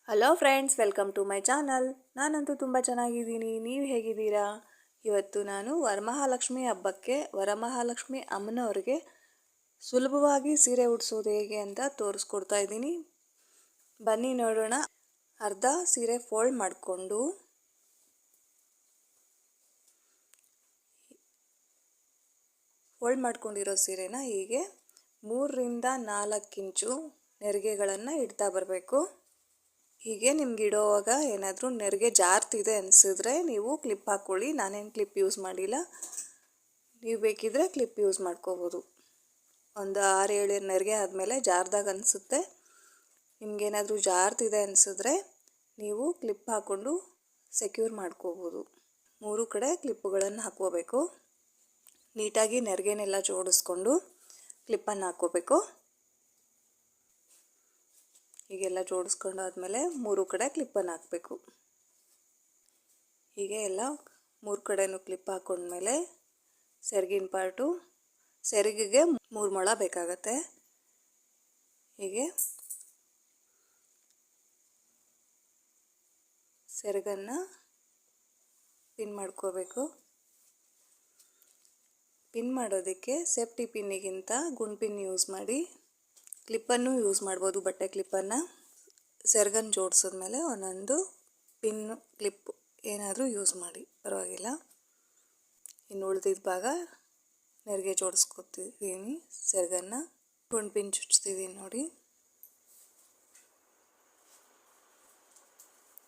Hello friends, welcome to my channel. ನಾನಂತೂ ತುಂಬ ಚೆನ್ನಾಗಿದ್ದೀನಿ. ನೀವು ಹೇಗಿದ್ದೀರಾ? ಇವತ್ತು ನಾನು ವರಮಹಾಲಕ್ಷ್ಮಿ ಹಬ್ಬಕ್ಕೆ ವರಮಹಾಲಕ್ಷ್ಮಿ ಅಮ್ಮನವ್ರಿಗೆ ಸುಲಭವಾಗಿ ಸೀರೆ ಉಡಿಸೋದು ಹೇಗೆ ಅಂತ ತೋರಿಸ್ಕೊಡ್ತಾ ಇದ್ದೀನಿ. ಬನ್ನಿ ನೋಡೋಣ. ಅರ್ಧ ಸೀರೆ ಫೋಲ್ಡ್ ಮಾಡಿಕೊಂಡು ಮಾಡ್ಕೊಂಡಿರೋ ಸೀರೆನ ಹೀಗೆ 3ರಿಂದ 4 ಇಂಚು ನೆರಿಗೆಗಳನ್ನು ಇಡ್ತಾ ಬರಬೇಕು. ಹೀಗೆ ನಿಮ್ಗೆ ಇಡೋವಾಗ ಏನಾದರೂ ನೆರಿಗೆ ಜಾರ್ತಿದೆ ಅನಿಸಿದ್ರೆ ನೀವು ಕ್ಲಿಪ್ ಹಾಕ್ಕೊಳ್ಳಿ. ನಾನೇನು ಕ್ಲಿಪ್ ಯೂಸ್ ಮಾಡಿಲ್ಲ, ನೀವು ಬೇಕಿದ್ರೆ ಕ್ಲಿಪ್ ಯೂಸ್ ಮಾಡ್ಕೋಬೋದು. ಒಂದು 6-7 ನೆರಿಗೆ ಆದಮೇಲೆ ಜಾರ್ದಾಗ ಅನಿಸುತ್ತೆ. ನಿಮಗೇನಾದರೂ ಜಾರ್ತಿದೆ ಅನಿಸಿದ್ರೆ ನೀವು ಕ್ಲಿಪ್ ಹಾಕ್ಕೊಂಡು ಸೆಕ್ಯೂರ್ ಮಾಡ್ಕೋಬೋದು. 3 ಕಡೆ ಕ್ಲಿಪ್ಪುಗಳನ್ನು ಹಾಕ್ಕೋಬೇಕು. ನೀಟಾಗಿ ನೆರಿಗೆನೆಲ್ಲ ಜೋಡಿಸ್ಕೊಂಡು ಕ್ಲಿಪ್ಪನ್ನು ಹಾಕ್ಕೋಬೇಕು. ಹೀಗೆಲ್ಲ ಜೋಡಿಸ್ಕೊಂಡಾದ್ಮೇಲೆ 3 ಕಡೆ ಕ್ಲಿಪ್ಪನ್ನು ಹಾಕಬೇಕು. ಹೀಗೆ ಎಲ್ಲ 3 ಕಡೆನೂ ಕ್ಲಿಪ್ ಹಾಕ್ಕೊಂಡ್ಮೇಲೆ ಸೆರಗಿನ ಪಾರ್ಟು, ಸೆರಗಿಗೆ 3 ಮೊಳ ಬೇಕಾಗತ್ತೆ. ಹೀಗೆ ಸೆರಗನ್ನು ಪಿನ್ ಮಾಡ್ಕೋಬೇಕು. ಪಿನ್ ಮಾಡೋದಕ್ಕೆ ಸೇಫ್ಟಿ ಪಿನ್ನಿಗಿಂತ ಗುಂಡು ಪಿನ್ ಯೂಸ್ ಮಾಡಿ. ಕ್ಲಿಪ್ಪನ್ನು ಯೂಸ್ ಮಾಡ್ಬೋದು, ಬಟ್ಟೆ ಕ್ಲಿಪ್ಪನ್ನು. ಸೆರಗನ್ನು ಜೋಡಿಸಿದ್ಮೇಲೆ ಒಂದೊಂದು ಪಿನ್ನು ಕ್ಲಿಪ್ ಏನಾದರೂ ಯೂಸ್ ಮಾಡಿ, ಪರವಾಗಿಲ್ಲ. ಇನ್ನು ಉಳಿದಿದ್ದ ಭಾಗ ನೆರಿಗೆ ಜೋಡಿಸ್ಕೊತಿದ್ದೀನಿ. ಸೆರಗನ್ನು ಗುಂಡು ಪಿನ್ ಚುಚ್ತಿದ್ದೀನಿ ನೋಡಿ.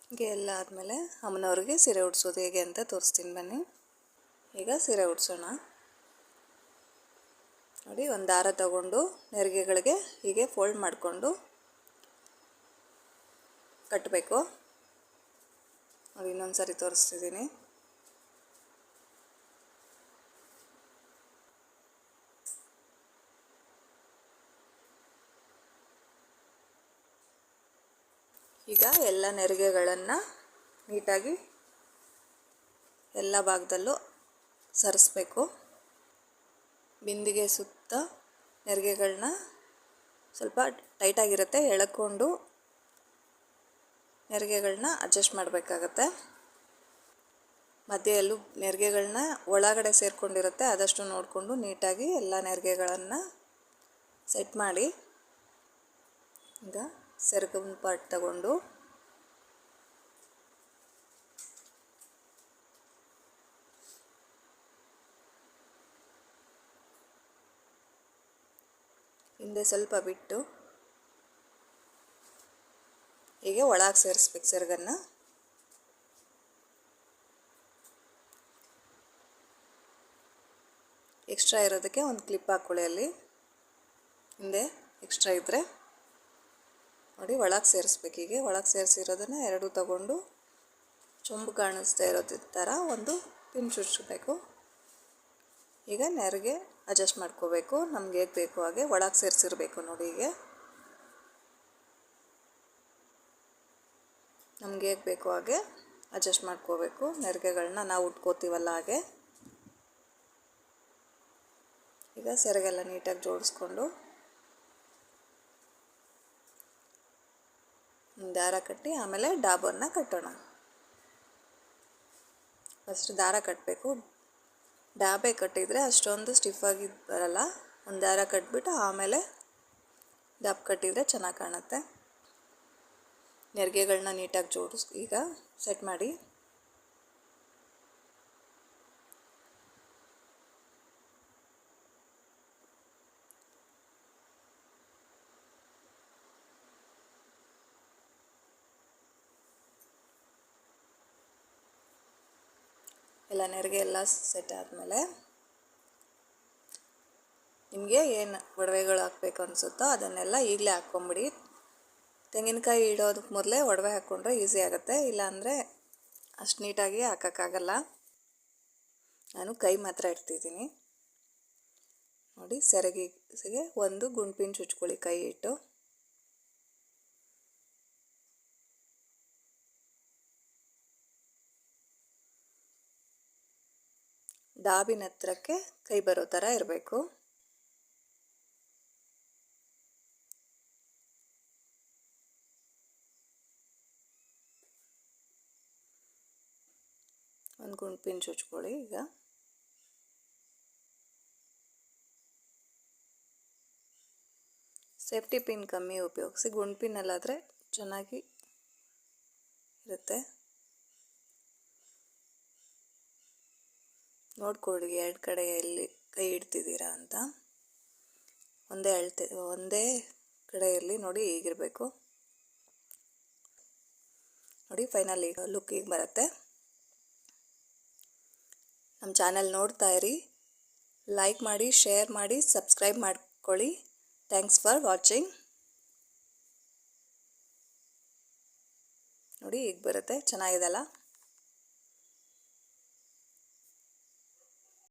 ಹೀಗೆ ಎಲ್ಲ ಆದಮೇಲೆ ಅಮ್ಮನವ್ರಿಗೆ ಸೀರೆ ಉಡಿಸೋದು ಹೇಗೆ ಅಂತ ತೋರಿಸ್ತೀನಿ ಬನ್ನಿ. ಈಗ ಸೀರೆ ಉಡಿಸೋಣ ನೋಡಿ. ಒಂದು ದಾರ ತಗೊಂಡು ನೆರಿಗೆಗಳಿಗೆ ಹೀಗೆ ಫೋಲ್ಡ್ ಮಾಡಿಕೊಂಡು ಕಟ್ಟಬೇಕು ನೋಡಿ. ಇನ್ನೊಂದು ಸಾರಿ ತೋರಿಸ್ತಿದ್ದೀನಿ. ಈಗ ಎಲ್ಲ ನೆರಿಗೆಗಳನ್ನು ನೀಟಾಗಿ ಎಲ್ಲ ಭಾಗದಲ್ಲೂ ಸರಿಸ್ಬೇಕು. ಬಿಂದಿಗೆ ಸುತ್ತ ನೆರಿಗೆಗಳನ್ನ ಸ್ವಲ್ಪ ಟೈಟಾಗಿರುತ್ತೆ, ಎಳ್ಕೊಂಡು ನೆರಿಗೆಗಳನ್ನ ಅಡ್ಜಸ್ಟ್ ಮಾಡಬೇಕಾಗತ್ತೆ. ಮಧ್ಯೆಯಲ್ಲೂ ನೆರಿಗೆಗಳನ್ನ ಒಳಗಡೆ ಸೇರಿಕೊಂಡಿರುತ್ತೆ, ಆದಷ್ಟು ನೋಡಿಕೊಂಡು ನೀಟಾಗಿ ಎಲ್ಲ ನೆರಿಗೆಗಳನ್ನು ಸೆಟ್ ಮಾಡಿ. ಈಗ ಸೆರಗಿನ ಪಾರ್ಟ್ ತಗೊಂಡು ಹಿಂದೆ ಸ್ವಲ್ಪ ಬಿಟ್ಟು ಹೀಗೆ ಒಳಗೆ ಸೇರಿಸ್ಬೇಕು ಸೆರಗನ್ನು. ಎಕ್ಸ್ಟ್ರಾ ಇರೋದಕ್ಕೆ ಒಂದು ಕ್ಲಿಪ್ ಹಾಕ್ಕೊಳ್ಳಿ. ಅಲ್ಲಿ ಹಿಂದೆ ಎಕ್ಸ್ಟ್ರಾ ಇದ್ದರೆ ನೋಡಿ ಒಳಗೆ ಸೇರಿಸ್ಬೇಕು. ಹೀಗೆ ಒಳಗೆ ಸೇರಿಸಿರೋದನ್ನು ಎರಡೂ ತಗೊಂಡು ಚೊಂಬು ಕಾಣಿಸ್ತಾ ಇರೋದ್ರ ಥರ ಒಂದು ಪಿನ್ ಚುಚ್ಚಬೇಕು. ಈಗ ನೆರಿಗೆ ಅಡ್ಜಸ್ಟ್ ಮಾಡ್ಕೋಬೇಕು. ನಮ್ಗೆ ಹೇಗೆ ಬೇಕು ಹಾಗೆ ಒಳಗೆ ಸೇರಿಸಿರ್ಬೇಕು ನೋಡಿ. ಹೀಗೆ ನಮ್ಗೆ ಹೇಗೆ ಬೇಕು ಹಾಗೆ ಅಡ್ಜಸ್ಟ್ ಮಾಡ್ಕೋಬೇಕು. ನೆರಿಗೆಗಳನ್ನ ನಾವು ಉಟ್ಕೋತೀವಲ್ಲ ಹಾಗೆ. ಈಗ ಸೆರಗೆಲ್ಲ ನೀಟಾಗಿ ಜೋಡಿಸ್ಕೊಂಡು ದಾರ ಕಟ್ಟಿ ಆಮೇಲೆ ಡಾಬನ್ನು ಕಟ್ಟೋಣ. ಫಸ್ಟ್ ದಾರ ಕಟ್ಟಬೇಕು. ಡಾಬೆ ಕಟ್ಟಿದರೆ ಅಷ್ಟೊಂದು ಸ್ಟಿಫಾಗಿ ಬರಲ್ಲ. ಒಂದು ದಾರ ಕಟ್ಬಿಟ್ಟು ಆಮೇಲೆ ಡಾಬ್ ಕಟ್ಟಿದರೆ ಚೆನ್ನಾಗಿ ಕಾಣುತ್ತೆ. ನೆರಿಗೆಗಳನ್ನ ನೀಟಾಗಿ ಈಗ ಸೆಟ್ ಮಾಡಿ. ಎಲ್ಲ ನೆರಿಗೆ ಎಲ್ಲ ಸೆಟ್ ಆದಮೇಲೆ ನಿಮಗೆ ಏನು ಒಡವೆಗಳು ಹಾಕಬೇಕು ಅನಿಸುತ್ತೋ ಅದನ್ನೆಲ್ಲ ಈಗಲೇ ಹಾಕ್ಕೊಂಬಿಡಿ. ತೆಂಗಿನಕಾಯಿ ಇಡೋದಕ್ಕೆ ಮೊದಲೇ ಒಡವೆ ಹಾಕ್ಕೊಂಡ್ರೆ ಈಸಿ ಆಗುತ್ತೆ, ಇಲ್ಲಾಂದರೆ ಅಷ್ಟು ನೀಟಾಗಿ ಹಾಕೋಕ್ಕಾಗಲ್ಲ. ನಾನು ಕೈ ಮಾತ್ರ ಇಡ್ತಿದ್ದೀನಿ ನೋಡಿ. ಸೆರಗಿಗೆ ಒಂದು ಗುಂಡು ಪಿನ್ ಚುಚ್ಕೊಳ್ಳಿ ಕೈ ಇಟ್ಟು. ಡಾಬಿನ ಹತ್ರಕ್ಕೆ ಕೈ ಬರೋ ಥರ ಇರಬೇಕು. ಒಂದು ಗುಂಡ್ಪಿನ್ ಚುಚ್ಕೊಳ್ಳಿ. ಈಗ ಸೇಫ್ಟಿ ಪಿನ್ ಕಮ್ಮಿ ಉಪಯೋಗಿಸಿ, ಗುಂಡ್ಪಿನ್ನಲ್ಲಾದರೆ ಚೆನ್ನಾಗಿ ಇರುತ್ತೆ. ನೋಡ್ಕೊಳ್ಳಿ ಎರಡು ಕಡೆ ಎಲ್ಲಿ ಕೈ ಇಡ್ತಿದ್ದೀರಾ ಅಂತ. ಒಂದೇ ಕಡೆಯಲ್ಲಿ ನೋಡಿ ಹೀಗಿರಬೇಕು. ನೋಡಿ ಫೈನಲ್ ಈಗ ಲುಕ್ ಈಗ ಬರುತ್ತೆ. ನಮ್ಮ ಚಾನಲ್ ನೋಡ್ತಾ ಇರಿ, ಲೈಕ್ ಮಾಡಿ, ಶೇರ್ ಮಾಡಿ, ಸಬ್ಸ್ಕ್ರೈಬ್ ಮಾಡ್ಕೊಳ್ಳಿ. Thanks for watching. ನೋಡಿ ಈಗ ಬರುತ್ತೆ, ಚೆನ್ನಾಗಿದೆಲ್ಲ.